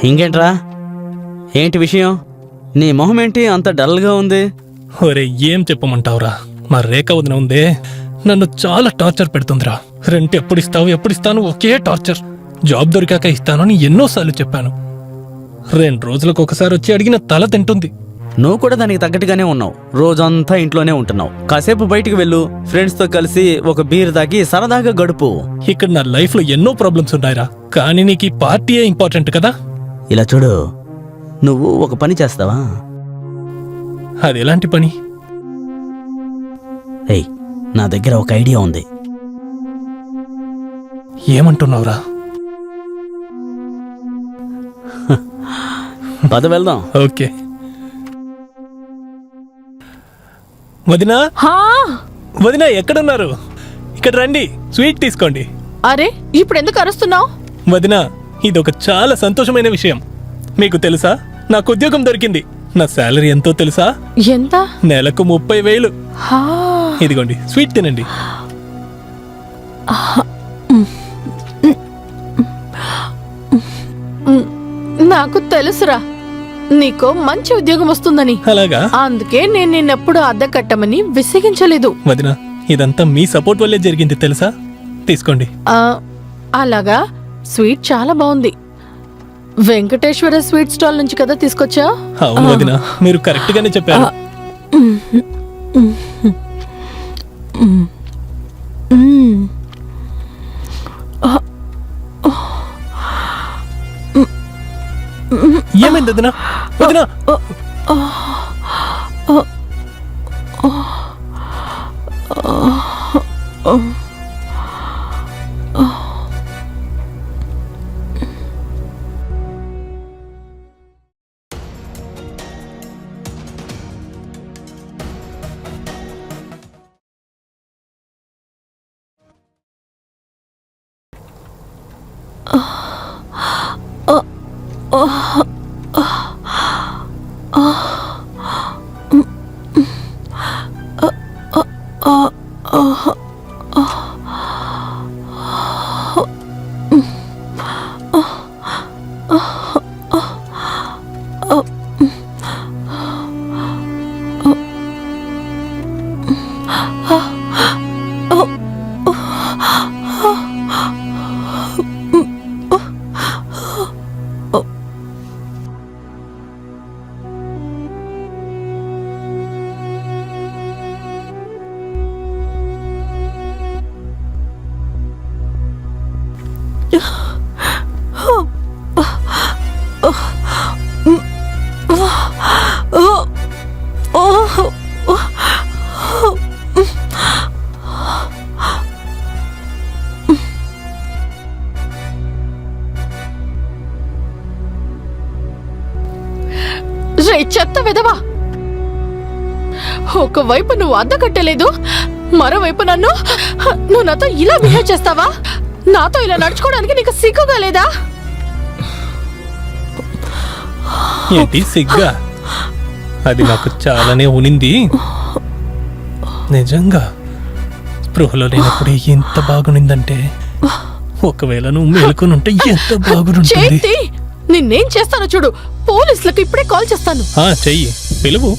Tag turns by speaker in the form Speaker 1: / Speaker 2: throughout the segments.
Speaker 1: ఇంకేంట్రా, ఏంటి విషయం? నీ మొహం ఏంటి అంత డల్గా ఉంది?
Speaker 2: ఒరే, ఏం చెప్పమంటావురా? మా రేఖ వదిన ఉందే, నన్ను చాలా టార్చర్ పెడుతుందిరా. రెంట్ ఎప్పుడు ఇస్తాను ఒకే టార్చర్. జాబ్ దొరికాక ఇస్తాను అని ఎన్నోసార్లు చెప్పాను. 2 రోజులకు ఒకసారి వచ్చి అడిగిన తల తింటుంది.
Speaker 1: నువ్వు కూడా దానికి తగ్గట్టుగానే ఉన్నావు. రోజంతా ఇంట్లోనే ఉంటున్నావు. కాసేపు బయటికి వెళ్ళు, ఫ్రెండ్స్తో కలిసి ఒక బీర్ తాగి సరదాగా గడుపు.
Speaker 2: ఇక్కడ నా లైఫ్లో ఎన్నో ప్రాబ్లమ్స్ ఉన్నాయిరా, కానీ నీకు ఈ పార్టీయే ఇంపార్టెంట్ కదా.
Speaker 1: ఇలా చూడు, నువ్వు ఒక పని చేస్తావా?
Speaker 2: అది ఎలాంటి పని?
Speaker 1: ఏయ్, నా దగ్గర ఒక ఐడియా ఉంది.
Speaker 2: ఏమంటున్నావురా?
Speaker 1: పద వెళ్దాం.
Speaker 2: ఓకే వదినా. వదినా ఎక్కడున్నారు? ఇక్కడ రండి, స్వీట్ తీసుకోండి.
Speaker 3: అరే, ఇప్పుడు ఎందుకు అరుస్తున్నావు?
Speaker 2: వదినా, ఇదొక చాలా సంతోషమైన విషయం. మీకు తెలుసా, నాకు ఉద్యోగం దొరికింది. నా శాలరీ ఎంతో తెలుసా?
Speaker 3: ఎంత?
Speaker 2: నెలకు 30,000. ఇదిగోండి, స్వీట్ తినండి.
Speaker 3: నాకు తెలుసురా, నీకు మంచి ఉద్యోగం వస్తుందని.
Speaker 2: అలాగా?
Speaker 3: అందుకే నేను నిన్నెప్పుడు అద్దె కట్టమని విసిగించలేదు.
Speaker 2: వదినా, ఇదంతా మీ సపోర్ట్ వల్లే జరిగింది తెలుసా? తీసుకోండి.
Speaker 3: అలాగా? స్వీట్ చాలా బాగుంది. వెంకటేశ్వర స్వీట్ స్టాల్ నుంచి కదా తీసుకొచ్చా?
Speaker 2: అవును వదినా, మీరు కరెక్ట్ గానే చెప్పారు. ఏమైంది వదినా? వదినా,
Speaker 3: చెత్త విధవా! ఒకవైపు నువ్వు అద్దె కట్టలేదు, మరోవైపు నువ్వు నాతో ఇలా బిహేవ్ చేస్తావా? నాతో ఇలా నడుచుకోవడానికి నీకు సిగ్గుగా లేదా?
Speaker 2: ఏంటి సిగ్గా? అది నాకు చాలానే ఉనింది. నిజంగా స్పృహలో లేనప్పుడే ఎంత బాగునిందంటే, ఒకవేళ నువ్వు మేలుకునుంటే ఎంత బాగుంటుంది.
Speaker 3: నిన్నేం చేస్తానో చూడు. పోలీసులకు ఇప్పుడే కాల్ చేస్తాను.
Speaker 2: చెయ్యి, పిలువు.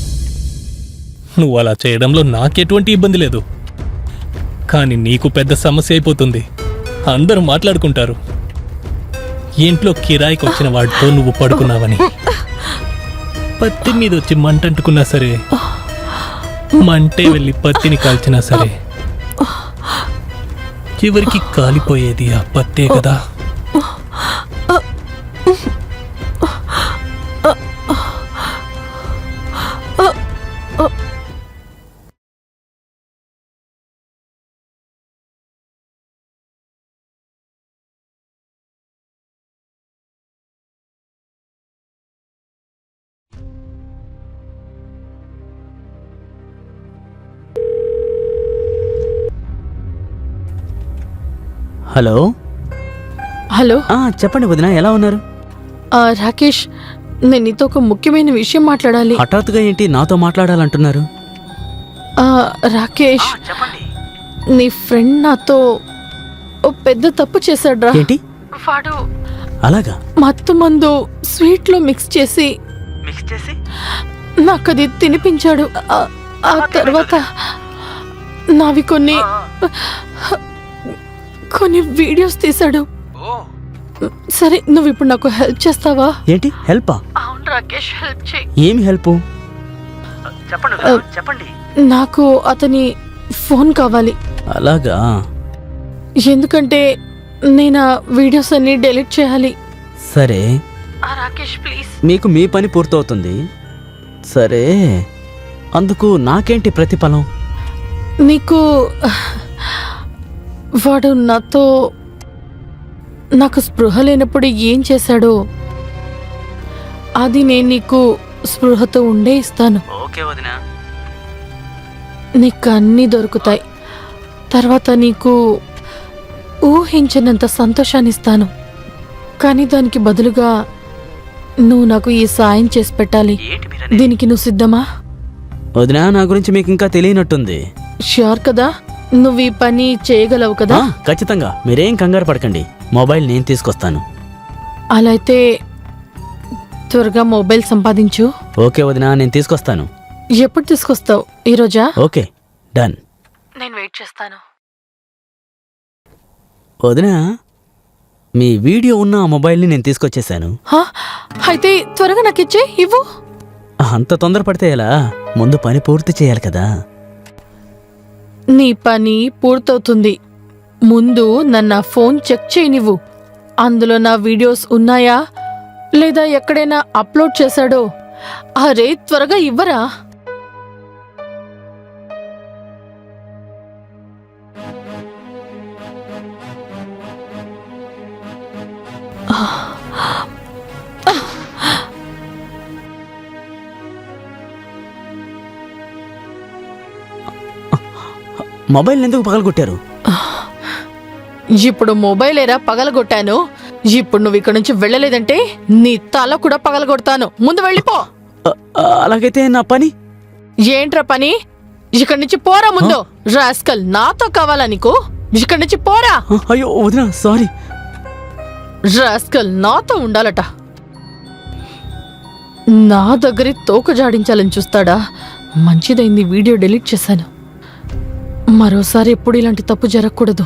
Speaker 2: నువ్వు అలా చేయడంలో నాకెటువంటి ఇబ్బంది లేదు, కానీ నీకు పెద్ద సమస్య అయిపోతుంది. అందరూ మాట్లాడుకుంటారు, ఇంట్లో కిరాయికి వచ్చిన వాడితో నువ్వు పడుకున్నావని. పత్తి మీద వచ్చి మంటంటుకున్నా సరే, మంటే వెళ్ళి పత్తిని కాల్చినా సరే, చివరికి కాలిపోయేది ఆ పత్తే కదా.
Speaker 1: హలో.
Speaker 3: హలో.
Speaker 1: చెప్పండి వదినా, ఎలా ఉన్నారు?
Speaker 3: రాకేష్, నేను నీతో ఒక ముఖ్యమైన విషయం మాట్లాడాలి.
Speaker 1: హఠాత్తుగా ఏంటి నాతో మాట్లాడాలంటున్నారు?
Speaker 3: రాకేష్, నీ ఫ్రెండ్ నాతో ఓ పెద్ద తప్పు చేశాడ్రా.
Speaker 1: ఏంటి?
Speaker 3: వాడు
Speaker 1: అలాగా?
Speaker 3: మత్తు మందు స్వీట్లో మిక్స్ చేసి నాకది తినిపించాడు. ఆ తర్వాత నావి కొన్ని వీడియోస్ తీశాడు. సరే, నువ్వు ఇప్పుడు నాకు హెల్ప్ చేస్తావా?
Speaker 1: ఏంటి హెల్పా?
Speaker 3: అవును రాకేష్, హెల్ప్ చేయి.
Speaker 1: ఏమి హెల్ప్?
Speaker 3: చెప్పండి. నాకు అతని ఫోన్ కావాలి.
Speaker 1: అలాగా?
Speaker 3: ఎందుకంటే నేను ఆ వీడియోస్ అన్ని డెలీట్ చేయాలి.
Speaker 1: సరే,
Speaker 3: రాకేష్ ప్లీజ్.
Speaker 1: మీకు మీ పని పూర్తవుతుంది. సరే, అందుకు నాకేంటి ప్రతిఫలం?
Speaker 3: నీకు వాడు నాకు స్పృహ లేనప్పుడు ఏం చేశాడో అది నేను నీకు స్పృహతో ఉండే ఇస్తాను.
Speaker 1: ఓకే వదినా.
Speaker 3: నీకు అన్నీ దొరుకుతాయి. తర్వాత నీకు ఊహించినంత సంతోషాన్ని ఇస్తాను. కానీ దానికి బదులుగా నువ్వు నాకు ఈ సాయం చేసి పెట్టాలి. దీనికి నువ్వు సిద్ధమా?
Speaker 1: వదినా, నా గురించి మీకు ఇంకా తెలియనట్టుంది.
Speaker 3: ష్యూర్ కదా? నువ్వు ఈ పని చేయగలవు కదా?
Speaker 1: ఖచ్చితంగా, మీరేం కంగారు పడకండి. మొబైల్ నేను తీసుకొస్తాను.
Speaker 3: అలా అయితే త్వరగా మొబైల్ సంపాదించు.
Speaker 1: ఓకే వదినా, నేను తీసుకొస్తాను.
Speaker 3: ఎప్పుడు తీసుకొస్తావు? ఈరోజా?
Speaker 1: Okay, done.
Speaker 3: నేను వెయిట్ చేస్తాను.
Speaker 1: వదినా, మీ వీడియో ఉన్న ఆ మొబైల్ని నేను తీసుకొచ్చేసాను.
Speaker 3: అయితే త్వరగా నాకు ఇచ్చే ఇవ్వు.
Speaker 1: అంత తొందరపడితే ఎలా? ముందు పని పూర్తి చేయాలి కదా.
Speaker 3: నీ పని పూర్తవుతుంది. ముందు నన్ను ఫోన్ చెక్ చేయనివ్వు. అందులో నా వీడియోస్ ఉన్నాయా లేదా ఎక్కడైనా అప్లోడ్ చేశాడో? అరే త్వరగా ఇవ్వరా.
Speaker 1: మొబైల్ ఎందుకు పగలగొట్టారు?
Speaker 3: ఇప్పుడు మొబైలేరా పగలగొట్టాను. ఇప్పుడు నువ్వు ఇక్కడ నుంచి వెళ్ళలేదంటే నీ తల కూడా పగలగొడతాను. ముందు వెళ్ళిపో.
Speaker 1: అలాగైతే నా పని
Speaker 3: ఏంట్రా పని? ఇక్కడి నుంచి పోరా ముందు. రాస్కల్, నాతో కావాలా నీకు? ఇక్కడి నుంచి పోరా.
Speaker 1: అయ్యో వదినా, సారీ.
Speaker 3: రాస్కల్ నాతో ఉండాలట. నా దగ్గరే తోక జాడించాలని చూస్తాడా? మంచిదైంది వీడియో డిలీట్ చేశాను. మరోసారి ఎప్పుడు ఇలాంటి తప్పు జరగకూడదు.